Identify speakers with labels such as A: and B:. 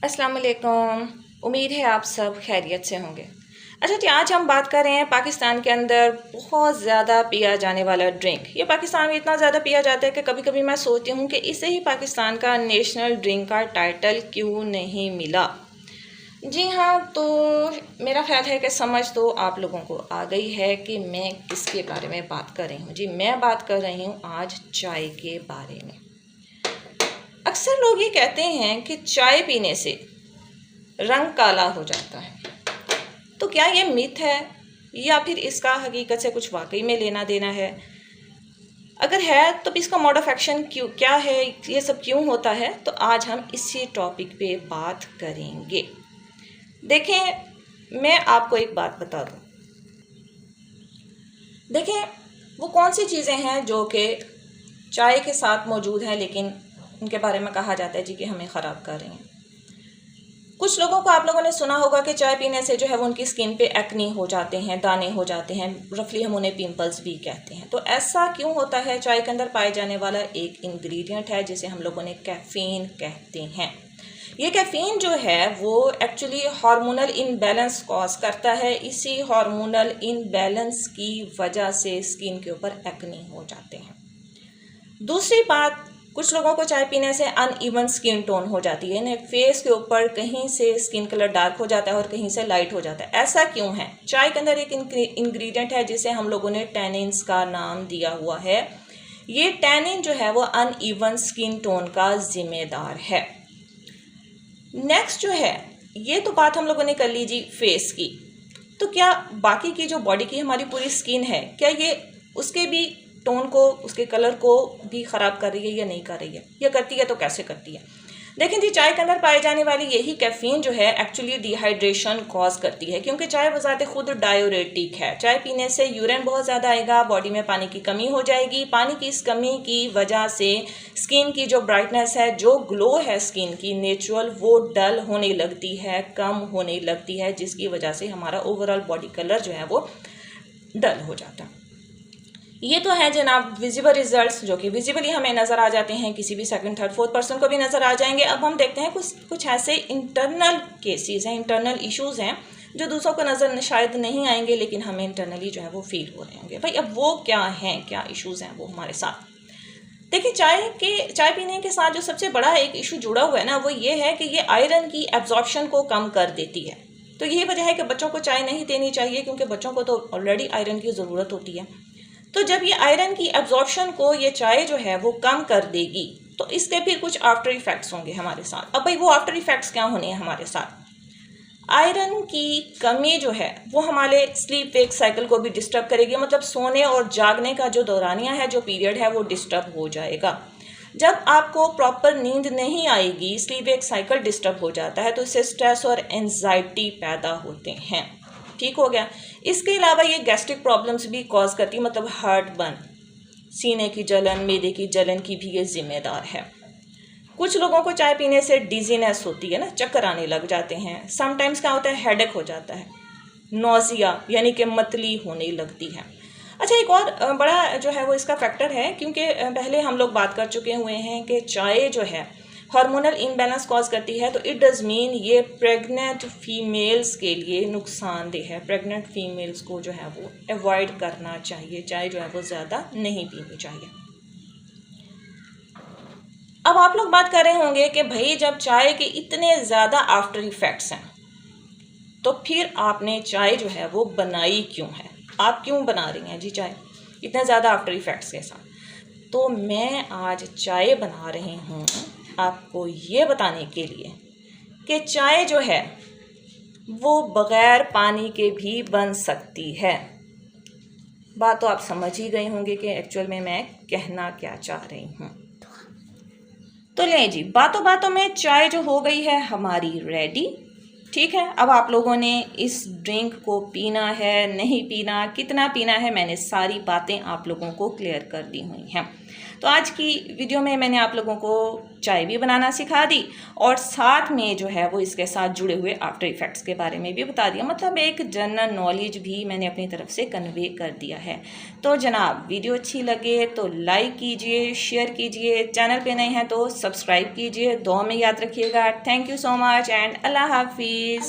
A: अस्सलाम वालेकुम। उम्मीद है आप सब खैरियत से होंगे। अच्छा जी, आज हम बात कर रहे हैं पाकिस्तान के अंदर बहुत ज़्यादा पिया जाने वाला ड्रिंक। ये पाकिस्तान में इतना ज़्यादा पिया जाता है कि कभी कभी मैं सोचती हूँ कि इसे ही पाकिस्तान का नेशनल ड्रिंक का टाइटल क्यों नहीं मिला। जी हाँ, तो मेरा ख्याल है कि समझ तो आप लोगों को आ गई है कि मैं किसके बारे में बात कर रही हूँ। जी, मैं बात कर रही हूँ आज चाय के बारे में। अक्सर लोग ये कहते हैं कि चाय पीने से रंग काला हो जाता है, तो क्या ये मिथ है या फिर इसका हकीकत से कुछ वाकई में लेना देना है? अगर है तो इसका मोड ऑफ एक्शन क्यों क्या है, ये सब क्यों होता है, तो आज हम इसी टॉपिक पे बात करेंगे। देखें, मैं आपको एक बात बता दूं। देखें, वो कौन सी चीज़ें हैं जो कि चाय के साथ मौजूद हैं लेकिन उनके बारे में कहा जाता है जी कि हमें ख़राब कर रही हैं। कुछ लोगों को आप लोगों ने सुना होगा कि चाय पीने से जो है वो उनकी स्किन पे एक्नी हो जाते हैं, दाने हो जाते हैं, रफली हम उन्हें पिंपल्स भी कहते हैं। तो ऐसा क्यों होता है? चाय के अंदर पाए जाने वाला एक इंग्रेडिएंट है जिसे हम लोगों ने कैफ़ीन कहते हैं। ये कैफ़ीन जो है वो एक्चुअली हार्मोनल इनबैलेंस कॉज करता है। इसी हार्मोनल इनबैलेंस की वजह से स्किन के ऊपर एक्नी हो जाते हैं। दूसरी बात, कुछ लोगों को चाय पीने से अनइवन स्किन टोन हो जाती है, फेस के ऊपर कहीं से स्किन कलर डार्क हो जाता है और कहीं से लाइट हो जाता है। ऐसा क्यों है? चाय के अंदर एक इंग्रेडिएंट है जिसे हम लोगों ने टैनिन्स का नाम दिया हुआ है। ये टैनिन जो है वो अनइवन स्किन टोन का जिम्मेदार है। नेक्स्ट जो है, ये तो बात हम लोगों ने कर ली जी फेस की। तो क्या बाकी की जो बॉडी की हमारी पूरी स्किन है, क्या ये उसके भी टोन को, उसके कलर को भी ख़राब कर रही है या नहीं कर रही है? या करती है तो कैसे करती है? देखें जी, चाय के अंदर पाई जाने वाली यही कैफ़ीन जो है एक्चुअली डिहाइड्रेशन कॉज करती है, क्योंकि चाय बजाते खुद डायोरेटिक है। चाय पीने से यूरिन बहुत ज़्यादा आएगा, बॉडी में पानी की कमी हो जाएगी। पानी की इस कमी की वजह से स्किन की जो ब्राइटनेस है, जो ग्लो है स्किन की नेचुरल, वो डल होने लगती है, कम होने लगती है, जिसकी वजह से हमारा ओवरऑल बॉडी कलर जो है वो डल हो जाता है। ये तो है जनाब विजिबल रिजल्ट्स, जो कि विजिबली हमें नज़र आ जाते हैं, किसी भी सेकंड थर्ड फोर्थ पर्सन को भी नज़र आ जाएंगे। अब हम देखते हैं कुछ ऐसे इंटरनल केसेस हैं, इंटरनल इश्यूज़ हैं जो दूसरों को नज़र शायद नहीं आएंगे, लेकिन हमें इंटरनली जो है वो फील हो रहे होंगे। भाई अब वो क्या हैं, क्या इश्यूज़ हैं वो हमारे साथ? देखिए, चाय पीने के साथ जो सबसे बड़ा एक इशू जुड़ा हुआ है ना, वो ये है कि ये आयरन की एब्जॉर्प्शन को कम कर देती है। तो यही वजह है कि बच्चों को चाय नहीं देनी चाहिए, क्योंकि बच्चों को तो ऑलरेडी आयरन की ज़रूरत होती है। तो जब ये आयरन की एब्जॉर्प्शन को ये चाय जो है वो कम कर देगी, तो इसके फिर कुछ आफ्टर इफेक्ट्स होंगे हमारे साथ। अब भाई वो आफ्टर इफेक्ट्स क्या होने हैं हमारे साथ? आयरन की कमी जो है वो हमारे स्लीप वेक साइकिल को भी डिस्टर्ब करेगी। मतलब सोने और जागने का जो दौरानिया है, जो पीरियड है, वो डिस्टर्ब हो जाएगा। जब आपको प्रॉपर नींद नहीं आएगी, स्लीप वेक साइकिल डिस्टर्ब हो जाता है, तो इससे स्ट्रेस और एंजाइटी पैदा होते हैं। ठीक हो गया। इसके अलावा ये गैस्ट्रिक प्रॉब्लम्स भी कॉज करती है, मतलब हार्ट बर्न, सीने की जलन, मैदे की जलन की भी ये जिम्मेदार है। कुछ लोगों को चाय पीने से डिजीनेस होती है ना, चक्कर आने लग जाते हैं। समटाइम्स क्या होता है, हेडेक हो जाता है, नोजिया यानी कि मतली होने लगती है। अच्छा, एक और बड़ा जो है वो इसका फैक्टर है, क्योंकि पहले हम लोग बात कर चुके हुए हैं कि चाय जो है हार्मोनल इम्बैलेंस कॉज करती है, तो इट डज़ मीन ये प्रेग्नेंट फीमेल्स के लिए नुकसानदेह है। प्रेग्नेंट फीमेल्स को जो है वो अवॉइड करना चाहिए, चाय जो है वो ज़्यादा नहीं पीनी चाहिए। अब आप लोग बात कर रहे होंगे कि भाई जब चाय के इतने ज़्यादा आफ्टर इफ़ेक्ट्स हैं, तो फिर आपने चाय जो है वो बनाई क्यों है? आप क्यों बना रही हैं जी चाय इतने ज़्यादा आफ्टर इफ़ेक्ट्स के साथ? तो मैं आज चाय बना रही हूँ आपको ये बताने के लिए कि चाय जो है वो बग़ैर पानी के भी बन सकती है। बात तो आप समझ ही गए होंगे कि एक्चुअल में मैं कहना क्या चाह रही हूँ। तो लें जी, बातों बातों में चाय जो हो गई है हमारी रेडी। ठीक है, अब आप लोगों ने इस ड्रिंक को पीना है, नहीं पीना, कितना पीना है, मैंने सारी बातें आप लोगों को क्लियर कर दी हुई हैं। तो आज की वीडियो में मैंने आप लोगों को चाय भी बनाना सिखा दी और साथ में जो है वो इसके साथ जुड़े हुए आफ्टर इफ़ेक्ट्स के बारे में भी बता दिया। मतलब एक जनरल नॉलेज भी मैंने अपनी तरफ से कन्वे कर दिया है। तो जनाब, वीडियो अच्छी लगे तो लाइक कीजिए, शेयर कीजिए, चैनल पे नए हैं तो सब्सक्राइब कीजिए। दुआ में याद रखिएगा। Thank you so much and अल्लाह हाफिज़।